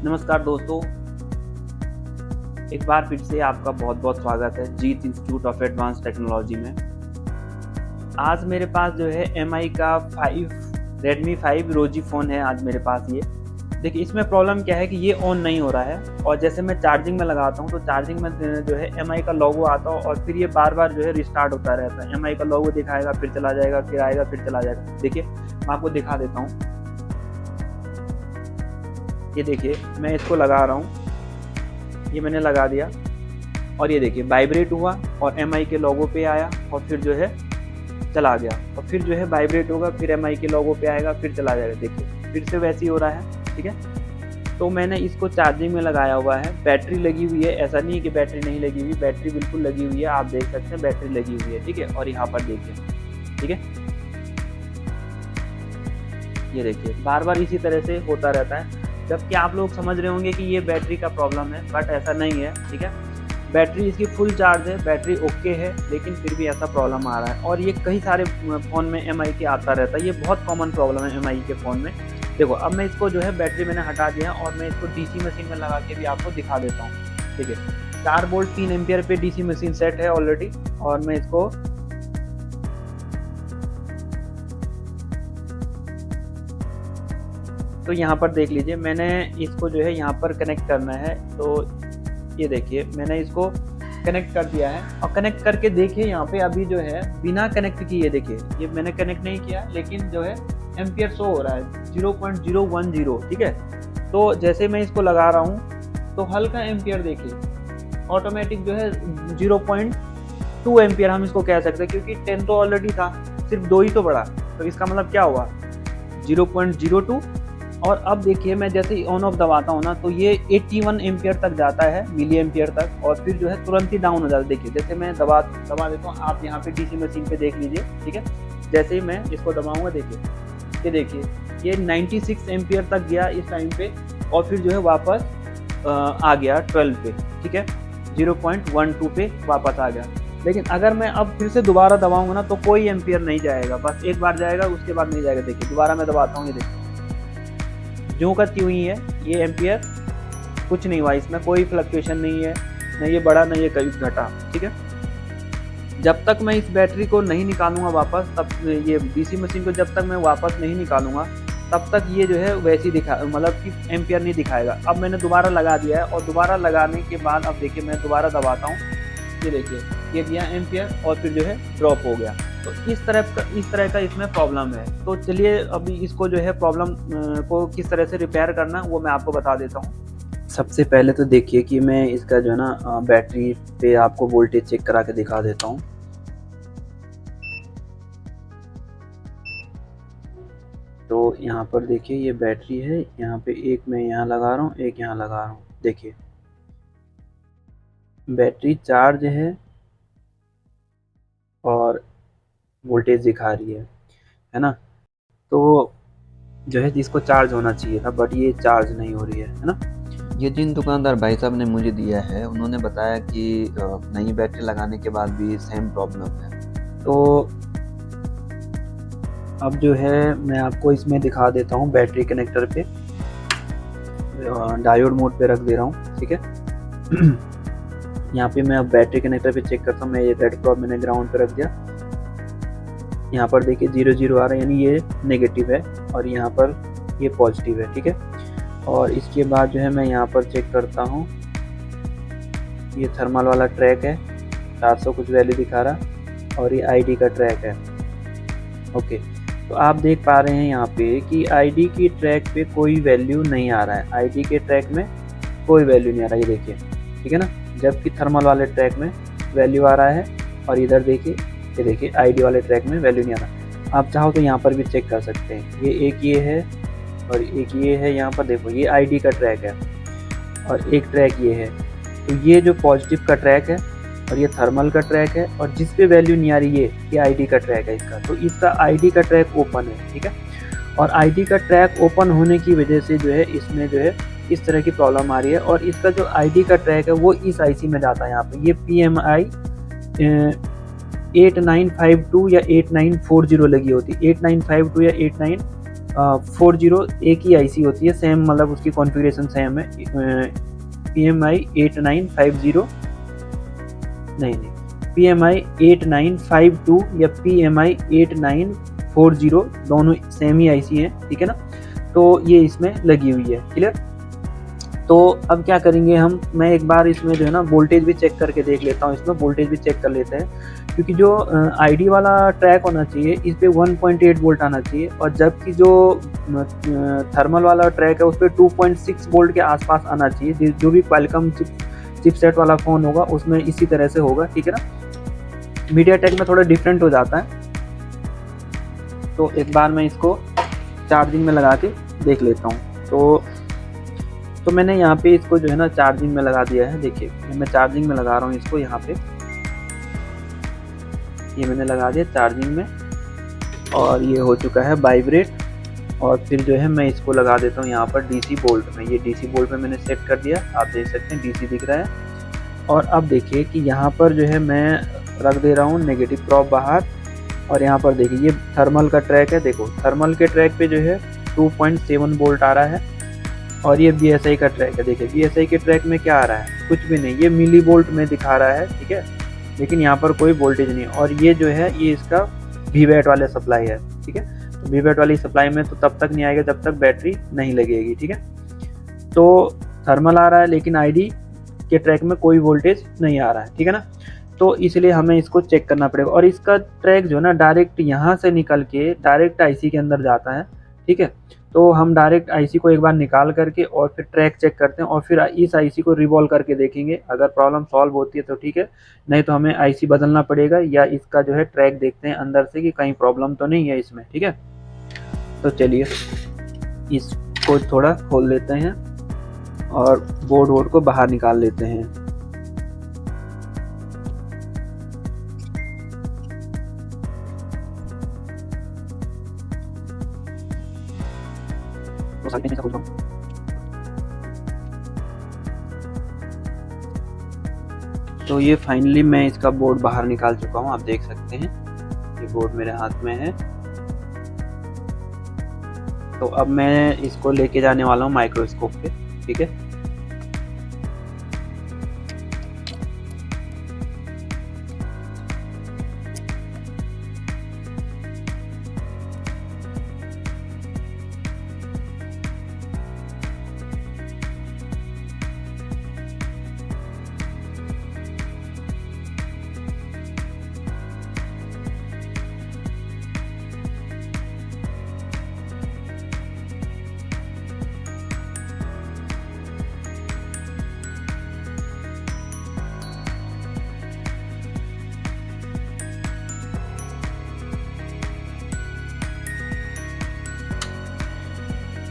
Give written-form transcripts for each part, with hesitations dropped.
नमस्कार दोस्तों, एक बार फिर से आपका बहुत बहुत स्वागत है जीत इंस्टीट्यूट ऑफ एडवांस टेक्नोलॉजी में। आज मेरे पास जो है एमआई का रेडमी 5 रोजी फ़ोन है। आज मेरे पास ये देखिए, इसमें प्रॉब्लम क्या है कि ये ऑन नहीं हो रहा है, और जैसे मैं चार्जिंग में लगाता हूँ तो चार्जिंग में जो है एमआई का लोगो आता है और फिर ये बार बार जो है रिस्टार्ट होता रहता है। एमआई का लोगो दिखाएगा, फिर चला जाएगा, फिर आएगा, फिर चला जाएगा। देखिए मैं आपको दिखा देता हूँ। ये देखिए मैं इसको लगा रहा हूँ, ये मैंने लगा दिया और ये देखिए वाइब्रेट हुआ और एमआई के लोगो पे आया और फिर जो है चला गया, और फिर जो है वाइब्रेट होगा, फिर एमआई के लोगो पे आएगा, फिर चला जाएगा। देखिए फिर से वैसे ही हो रहा है, ठीक है। तो मैंने इसको चार्जिंग में लगाया हुआ है, बैटरी लगी हुई है, ऐसा नहीं है कि बैटरी नहीं लगी हुई, बैटरी बिल्कुल लगी हुई है, आप देख सकते हैं बैटरी लगी हुई है, ठीक है। और यहाँ पर देखिए, ठीक है, ये देखिए बार बार इसी तरह से होता रहता है। जबकि आप लोग समझ रहे होंगे कि ये बैटरी का प्रॉब्लम है, बट ऐसा नहीं है, ठीक है। बैटरी इसकी फुल चार्ज है, बैटरी ओके है, लेकिन फिर भी ऐसा प्रॉब्लम आ रहा है। और ये कई सारे फ़ोन में एमआई के आता रहता है, ये बहुत कॉमन प्रॉब्लम है एमआई के फ़ोन में। देखो अब मैं इसको जो है बैटरी मैंने हटा दिया और मैं इसको डीसी मशीन में लगा के भी आपको दिखा देता हूँ। ठीक है, 4 वोल्ट 3 एम्पियर पे डीसी मशीन सेट है ऑलरेडी, और मैं इसको तो यहाँ पर देख लीजिए, मैंने इसको जो है यहाँ पर कनेक्ट करना है। तो ये देखिए मैंने इसको कनेक्ट कर दिया है, और कनेक्ट करके देखिए यहाँ पे अभी जो है बिना कनेक्ट किए, देखिए ये मैंने कनेक्ट नहीं किया, लेकिन जो है एम्पियर शो हो रहा है 0.010, ठीक है। तो जैसे मैं इसको लगा रहा हूँ तो हल्का एम्पियर देखिए ऑटोमेटिक जो है 0.2 एम्पियर हम इसको कह सकते हैं, क्योंकि 10 तो ऑलरेडी था, सिर्फ 2 ही तो बढ़ा। तो इसका मतलब क्या हुआ 0.02। और अब देखिए मैं जैसे ही ऑन ऑफ दबाता हूँ ना, तो ये 81 एम्पियर तक जाता है, मिली एम्पियर तक, और फिर जो है तुरंत ही डाउन हो जाता है। देखिए जैसे मैं दबा देता हूँ, आप यहाँ पे डीसी मशीन पे देख लीजिए, ठीक है। जैसे ही मैं इसको दबाऊंगा, देखिए ये 96 एम्पियर तक गया इस टाइम पे, और फिर जो है वापस आ गया 12 पे, ठीक है, 0.12 पे वापस आ गया। लेकिन अगर मैं अब फिर से दोबारा दबाऊंगा ना, तो कोई एम्पियर नहीं जाएगा, बस एक बार जाएगा, उसके बाद नहीं जाएगा। देखिए दोबारा मैं दबाता हूँ, ये देखिए जो का त्यों ही है, ये एम्पियर कुछ नहीं हुआ, इसमें कोई फ्लक्चुएशन नहीं है, न ये बढ़ा न ये कहीं घटा, ठीक है। जब तक मैं इस बैटरी को नहीं निकालूंगा वापस, तब ये डीसी मशीन को जब तक मैं वापस नहीं निकालूंगा, तब तक ये जो है वैसे ही मतलब कि एम्पियर नहीं दिखाएगा। अब मैंने दोबारा लगा दिया है, और दोबारा लगाने के बाद अब देखिए मैं दोबारा दबाता हूँ, ये देखिए ये दिया एम्पियर और फिर जो है ड्रॉप हो गया। तो इस तरह का इसमें प्रॉब्लम है। तो चलिए अभी इसको जो है प्रॉब्लम को किस तरह से रिपेयर करना वो मैं आपको बता देता हूँ। सबसे पहले तो देखिए कि मैं इसका जो है ना बैटरी पे आपको वोल्टेज चेक करा के दिखा देता हूँ। तो यहाँ पर देखिए ये बैटरी है, यहाँ पे एक मैं यहाँ लगा रहा हूँ, एक यहाँ लगा रहा हूँ। देखिए बैटरी चार्ज है और वोल्टेज दिखा रही है ना। तो जो है इसको चार्ज होना चाहिए था, बट ये चार्ज नहीं हो रही है ना। ये जिन दुकानदार भाई साहब ने मुझे दिया है, उन्होंने बताया कि नई बैटरी लगाने के बाद भी सेम प्रॉब्लम है। तो अब जो है मैं आपको इसमें दिखा देता हूँ, बैटरी कनेक्टर पे डायोड मोड पे रख दे रहा हूँ, ठीक है। यहाँ पे मैं अब बैटरी कनेक्टर पे चेक करता हूँ। मैं ये रेड प्रॉब मैंने ग्राउंड पे रख दिया। यहाँ पर देखिए 0 0 आ रहा है, यानी ये नेगेटिव है, और यहाँ पर ये पॉजिटिव है, ठीक है। और इसके बाद जो है मैं यहाँ पर चेक करता हूँ, ये थर्मल वाला ट्रैक है, 400 कुछ वैल्यू दिखा रहा, और ये आईडी का ट्रैक है। ओके, तो आप देख पा रहे हैं यहाँ पे कि आईडी की ट्रैक पे कोई वैल्यू नहीं आ रहा है, आईडी के ट्रैक में कोई वैल्यू नहीं आ रहा है, ये देखिए, ठीक है ना। जबकि थर्मल वाले ट्रैक में वैल्यू आ रहा है, और इधर देखिए, ये देखिए आईडी वाले ट्रैक में वैल्यू नहीं आ रहा। आप चाहो तो यहाँ पर भी चेक कर सकते हैं, ये एक ये है और एक ये है। यहाँ पर देखो ये आईडी का ट्रैक है और एक ट्रैक ये है। तो ये जो पॉजिटिव का ट्रैक है और ये थर्मल का ट्रैक है, और जिस पे वैल्यू नहीं आ रही ये आईडी का ट्रैक है इसका। तो इसका आईडी का ट्रैक ओपन है, ठीक है। और आईडी का ट्रैक ओपन होने की वजह से जो है इसमें जो है इस तरह की प्रॉब्लम आ रही है। और इसका जो आईडी का ट्रैक है वो इस आईसी में जाता है। यहाँ पे ये PMI 8952 या 8940 लगी होती, 8952 या 40 एक ही आईसी होती है, सेम मतलब उसकी कॉन्फ़िगरेशन सेम है। PMI 8950 नहीं PMI 8952 या PMI 8940 दोनों सेम ही आईसी हैं, ठीक है ना। तो ये इसमें लगी हुई है, क्लियर। तो अब क्या करेंगे हम, मैं एक बार इसमें जो है ना वोल्टेज भी चेक करके देख लेता हूँ, इसमें वोल्टेज भी चेक कर लेते हैं, क्योंकि जो आईडी वाला ट्रैक होना चाहिए इस पर 1.8 वोल्ट आना चाहिए, और जबकि जो थर्मल वाला ट्रैक है उस पर 2.6 वोल्ट के आसपास आना चाहिए। जो भी क्वालकॉम चिपसेट वाला फ़ोन होगा उसमें इसी तरह से होगा, ठीक है ना। मीडियाटेक में थोड़ा डिफरेंट हो जाता है। तो एक बार मैं इसको चार्जिंग में लगा के देख लेता हूँ। तो मैंने यहाँ पे इसको जो है ना चार्जिंग में लगा दिया है। देखिए मैं चार्जिंग में लगा रहा हूँ इसको, यहाँ पे ये मैंने लगा दिया चार्जिंग में, और ये हो चुका है वाइब्रेट। और फिर जो है मैं इसको लगा देता हूँ यहाँ पर DC वोल्ट में। ये DC वोल्ट में मैंने सेट कर दिया, आप देख सकते हैं DC दिख रहा है। और अब देखिए कि यहाँ पर जो है मैं रख दे रहा हूँ नेगेटिव प्रोब बाहर, और यहाँ पर देखिए ये थर्मल का ट्रैक है। देखो थर्मल के ट्रैक पे जो है 2.7 वोल्ट आ रहा है, और ये BSI का ट्रैक है। देखिए BSI के ट्रैक में क्या आ रहा है, कुछ भी नहीं, ये मिली वोल्ट में दिखा रहा है, ठीक है, लेकिन यहाँ पर कोई वोल्टेज नहीं। और ये जो है ये इसका VVAT वाले सप्लाई है, ठीक है। तो VVAT वाली सप्लाई में तो तब तक नहीं आएगा जब तक बैटरी नहीं लगेगी, ठीक है। तो थर्मल आ रहा है लेकिन ID के ट्रैक में कोई वोल्टेज नहीं आ रहा है, ठीक है ना। तो इसलिए हमें इसको चेक करना पड़ेगा, और इसका ट्रैक जो है ना डायरेक्ट यहाँ से निकल के डायरेक्ट IC के अंदर जाता है, ठीक है। तो हम डायरेक्ट IC को एक बार निकाल करके और फिर ट्रैक चेक करते हैं, और फिर इस IC को रिवॉल्व करके देखेंगे। अगर प्रॉब्लम सॉल्व होती है तो ठीक है, नहीं तो हमें IC बदलना पड़ेगा, या इसका जो है ट्रैक देखते हैं अंदर से कि कहीं प्रॉब्लम तो नहीं है इसमें, ठीक है। तो चलिए इसको थोड़ा खोल लेते हैं और बोर्ड को बाहर निकाल लेते हैं। तो ये फाइनली मैं इसका बोर्ड बाहर निकाल चुका हूँ, आप देख सकते हैं ये बोर्ड मेरे हाथ में है। तो अब मैं इसको लेके जाने वाला हूँ माइक्रोस्कोप पे, ठीक है।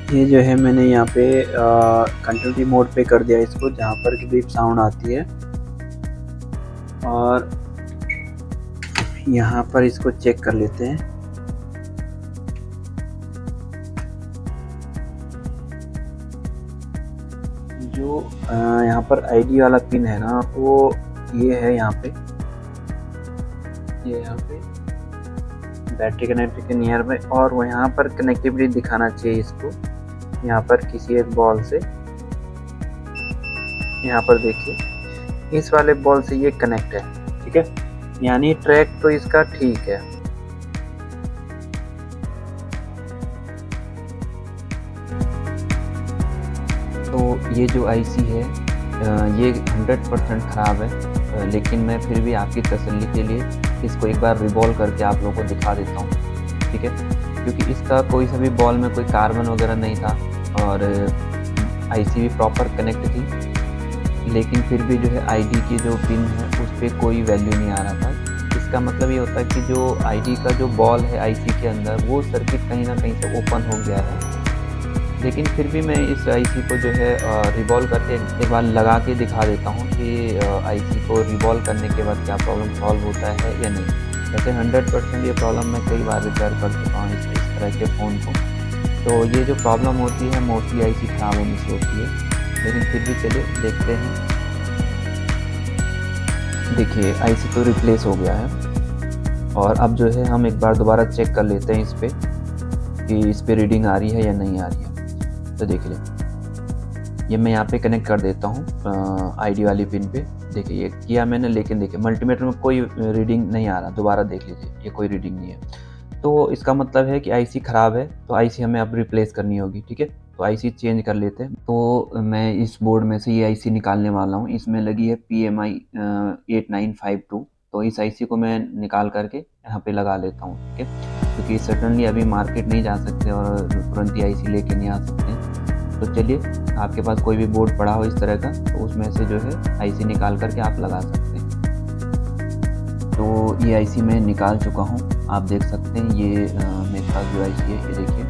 ये जो है मैंने यहाँ पे कंट्रोल की मोड पे कर दिया इसको, जहाँ पर कि बीप साउंड आती है, और यहाँ पर इसको चेक कर लेते हैं। जो यहाँ पर ID वाला पिन है ना, वो ये है यहाँ पे, ये यहाँ पे बैटरी कनेक्टर के नियर में, और वो यहाँ पर कनेक्टिविटी दिखाना चाहिए इसको, यहाँ पर किसी एक बॉल से। यहाँ पर देखिए इस वाले बॉल से ये कनेक्ट है, ठीक है, यानी ट्रैक तो इसका ठीक है। तो ये जो IC है ये 100% ख़राब है, लेकिन मैं फिर भी आपकी तसल्ली के लिए इसको एक बार रिवॉल्व करके आप लोगों को दिखा देता हूँ, ठीक है। क्योंकि इसका कोई सा भी बॉल में कोई कार्बन वगैरह नहीं था, और IC भी प्रॉपर कनेक्ट थी, लेकिन फिर भी जो है ID की जो पिन है उस पर कोई वैल्यू नहीं आ रहा था। इसका मतलब ये होता है कि जो ID का जो बॉल है IC के अंदर, वो सर्किट कहीं ना कहीं से ओपन हो गया है। लेकिन फिर भी मैं इस IC को जो है रिवॉल्व करके एक बार लगा के दिखा देता हूँ कि IC को रिवॉल्व करने के बाद क्या प्रॉब्लम सॉल्व होता है या नहीं। वैसे 100% ये प्रॉब्लम मैं कई बार रिपेयर कर चुका हूँ इस तरह के फ़ोन को। तो ये जो प्रॉब्लम होती है मोस्टली IC ख़राब होने से होती है, लेकिन फिर भी चलिए देखते हैं। देखिए IC तो रिप्लेस हो गया है, और अब जो है हम एक बार दोबारा चेक कर लेते हैं इस पर कि इस पे रीडिंग आ रही है या नहीं आ रही है। तो देखिए ये मैं यहाँ पे कनेक्ट कर देता हूँ आईडी वाली पिन पे। देखिए ये किया मैंने, लेकिन देखिए मल्टीमीटर में कोई रीडिंग नहीं आ रहा। दोबारा देख लीजिए, ये कोई रीडिंग नहीं है। तो इसका मतलब है कि आईसी ख़राब है, तो आईसी हमें अब रिप्लेस करनी होगी। ठीक है, तो आईसी चेंज कर लेते हैं। तो मैं इस बोर्ड में से ये आईसी निकालने वाला हूँ। इसमें लगी है PMI 8952। तो इस आईसी को मैं निकाल करके यहाँ पे लगा लेता हूँ। ठीक है, क्योंकि सडनली अभी मार्केट नहीं जा सकते और तुरंत ही आईसी लेके नहीं आ सकते हैं। तो चलिए, आपके पास कोई भी बोर्ड पड़ा हो इस तरह का, तो उसमें से जो है आईसी निकाल करके आप लगा सकते हैं। तो ये आईसी मैं निकाल चुका हूँ, आप देख सकते हैं। ये मेरे पास जो आईसी है, ये देखिए,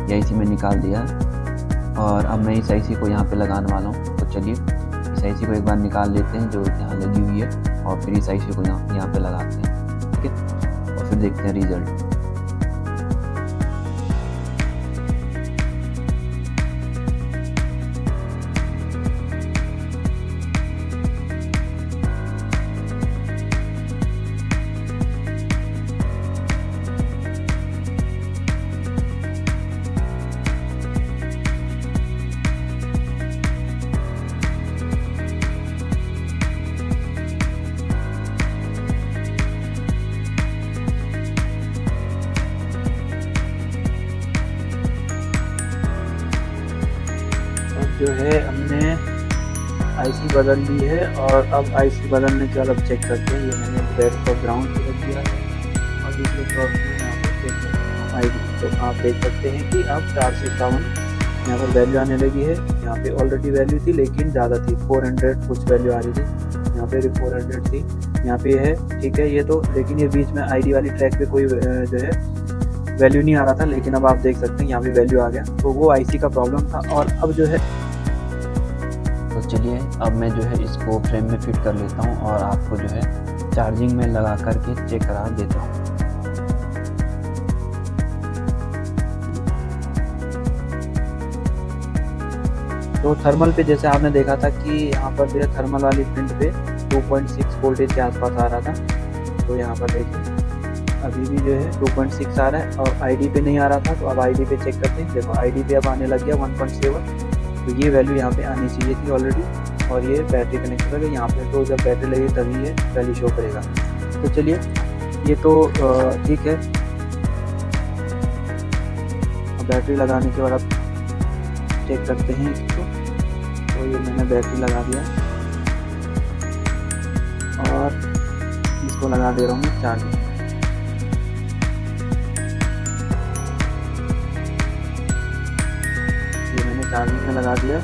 ये आईसी मैं निकाल दिया और अब मैं इस आईसी को यहाँ पे लगाने वाला हूँ। तो चलिए इस आईसी को एक बार निकाल लेते हैं जो यहाँ लगी हुई है, और फिर इस आईसी को यहाँ पे लगाते हैं। ठीक है, और फिर देखते हैं रिजल्ट। जो है हमने आईसी बदल ली है, और अब आईसी बदलने के बाद अब चेक करते हैं। ये मैंने बेड को ग्राउंड पे रख दिया है और दूसरे टॉप में यहाँ पर चेक करते हैं आईडी। तो आप देख सकते हैं कि अब 4 से 51 यहाँ पर वैल्यू आने लगी है। यहाँ पे ऑलरेडी वैल्यू थी लेकिन ज़्यादा थी, 400 कुछ वैल्यू आ रही थी। यहाँ पे 400 थी, यहाँ पे है। ठीक है, ये तो, लेकिन ये बीच में आईडी वाली ट्रैक पे कोई जो है वैल्यू नहीं आ रहा था, लेकिन अब आप देख सकते हैं यहाँ पे वैल्यू आ गया। तो वो आईसी का प्रॉब्लम था। और अब जो है, तो चलिए अब मैं जो है इसको फ्रेम में फिट कर लेता हूँ और आपको जो है चार्जिंग में लगा करके चेक करा देता हूँ। तो थर्मल पे जैसे आपने देखा था कि यहाँ पर जो है थर्मल वाली प्रिंट पे 2.6 वोल्टेज के आसपास आ रहा था। तो यहाँ पर देखिए अभी भी जो है 2.6 आ रहा है, और आईडी पे नहीं आ रहा था। तो अब आईडी पे चेक करते हैं। देखो आईडी पे अब आने लग गया 1.7। तो ये वैल्यू यहाँ पे आनी चाहिए थी ऑलरेडी, और ये बैटरी कनेक्ट करेगा यहाँ पे। तो जब बैटरी लगी तभी ये वैल्यू शो करेगा। तो चलिए, ये तो ठीक है। बैटरी लगाने के बाद अब चेक करते हैं इसको। तो ये मैंने बैटरी लगा दिया और इसको लगा दे रहा हूँ मैं चार्जिंग। ये मैंने चार्जिंग में लगा दिया।